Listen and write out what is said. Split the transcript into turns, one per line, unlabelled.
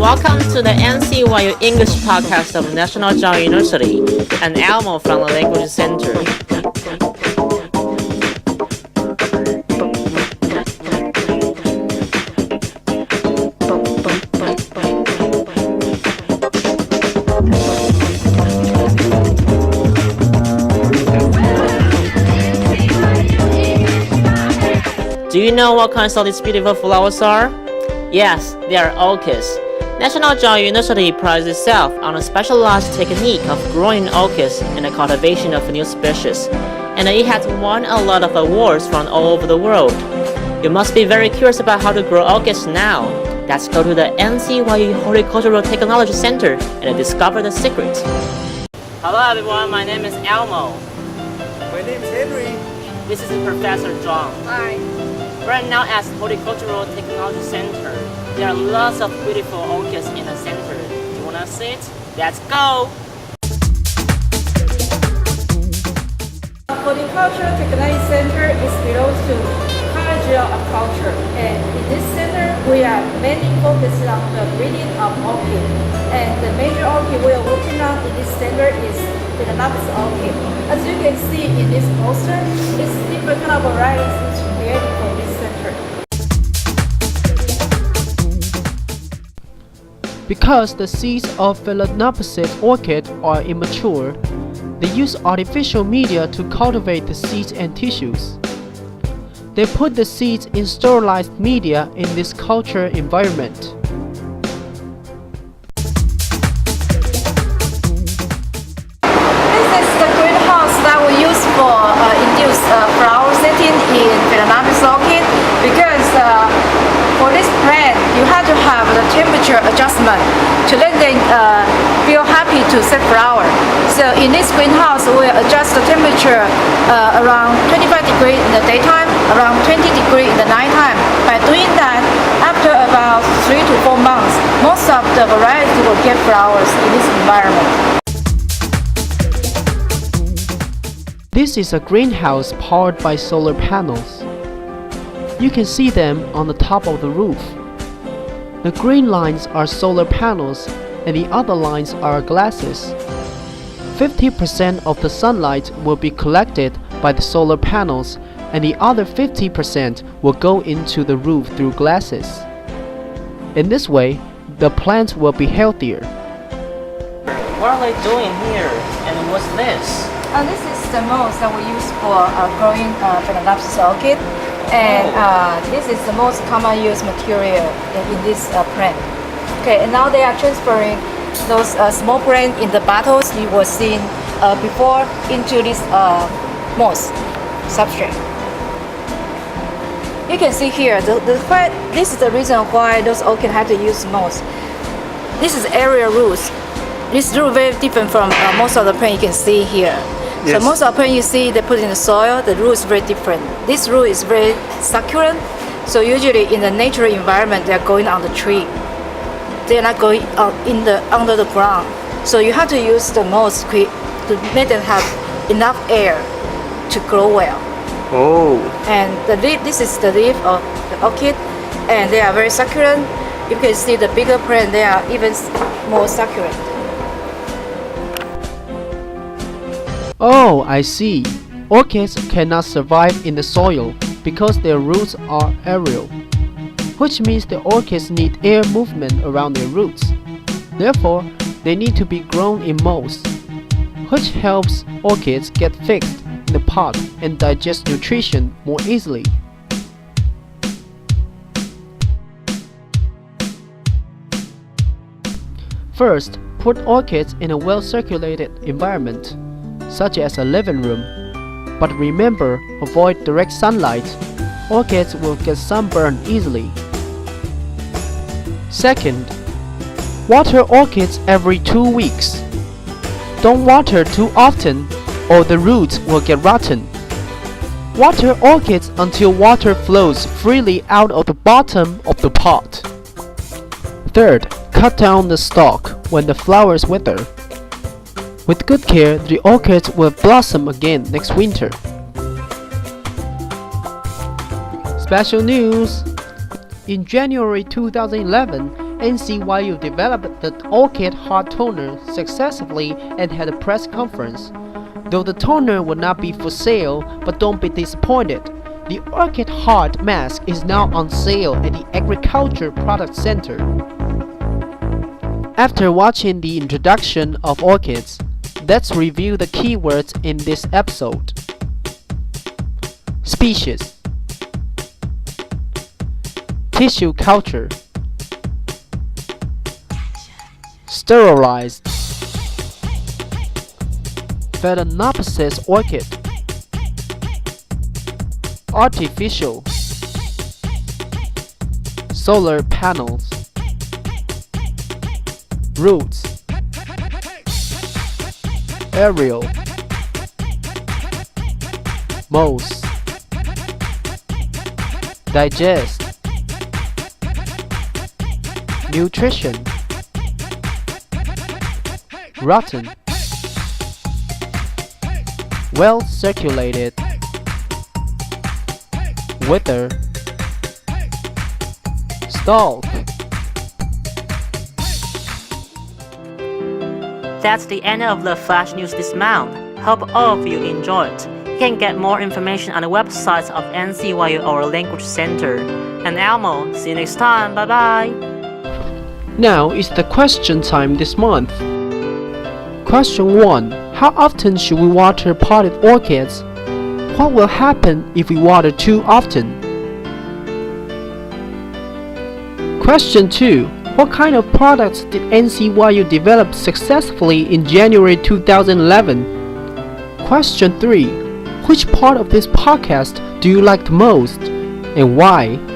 Welcome to the NCYU English podcast of National NCYU University and Elmo from the Language Center. Do you know what kinds of these beautiful flowers are? Yes, they are orchids. National NCYU University prides itself on a specialized technique of growing orchids and the cultivation of new species, and it has won a lot of awards from all over the world. You must be very curious about how to grow orchids now. Let's go to the NCYU Horticultural Technology Center and discover the secret. Hello everyone, my name is Elmo.
My name is Henry.
This is Professor John.
Hi.
Right now at Horticultural Technology Center, there are lots of beautiful orchids in the center. Do you wanna see it? Let's go!
Horticultural Technology Center is belongs to College of Culture, and in this center we are mainly focused on the breeding of orchid. And the major orchid we are working on in this center is Phalaenopsis orchid. As you can see in this poster, it's different kind of varieties created for this center.
Because the seeds of Phalaenopsis orchid are immature, they use artificial media to cultivate the seeds and tissues. They put the seeds in sterilized media in this culture environment.
This is the greenhouse that we use for induced flower setting in Phalaenopsis orchid, because for this plant you have to have the temperature adjustment to let them feel happy to set flower. So in this greenhouse we adjust the temperature around 25 degrees in the daytime, around 20 degrees in the nighttime. By doing that, after about 3 to 4 months, most of the varieties will get flowers in this environment.
This is a greenhouse powered by solar panels. You can see them on the top of the roof. The green lines are solar panels and the other lines are glasses. 50% of the sunlight will be collected by the solar panels and the other 50% will go into the roof through glasses. In this way, the plants will be healthier.
What are they doing here? And what's this?
This is the moss that we use for growing Phalaenopsis orchid, and this is the most common used material in this plant. Okay, and now they are transferring those small plants in the bottles you were seeing before into this moss substrate. You can see here, this is the reason why those orchids have to use moss. This is area roots. This root very different from most of the plants you can see here.
Yes.
So most of the plants you see, they put in the soil, the root is very different. This root is very succulent, so usually in the natural environment, they are going on the tree. They are not going under the ground. So you have to use the moss to make them have enough air to grow well.
Oh.
And this is the leaf of the orchid, and they are very succulent. You can see the bigger plant, they are even more succulent.
Oh, I see. Orchids cannot survive in the soil because their roots are aerial, which means the orchids need air movement around their roots. Therefore, they need to be grown in moss, which helps orchids get fixed in the pot and digest nutrition more easily. First, put orchids in a well-circulated environment, such as a living room. But remember, avoid direct sunlight. Orchids will get sunburned easily. Second, water orchids every 2 weeks. Don't water too often or the roots will get rotten. Water orchids until water flows freely out of the bottom of the pot. Third, cut down the stalk when the flowers wither. With good care, the orchids will blossom again next winter. Special news! In January 2011, NCYU developed the Orchid Heart Toner successfully and had a press conference. Though the toner will not be for sale, but don't be disappointed. The Orchid Heart Mask is now on sale at the Agriculture Product Center. After watching the introduction of orchids, let's review the keywords in this episode. Species, tissue culture, sterilized, Phalaenopsis orchid, artificial, solar panels, roots, aerial, moss, digest, nutrition, rotten, well circulated, wither, stalk.
That's the end of the flash news this month. Hope all of you enjoyed. You can get more information on the websites of NCYU or Language Center. And Elmo, see you next time. Bye bye.
Now is the question time this month. Question 1. How often should we water potted orchids? What will happen if we water too often? Question 2. What kind of products did NCYU develop successfully in January 2011? Question 3. Which part of this podcast do you like the most and why?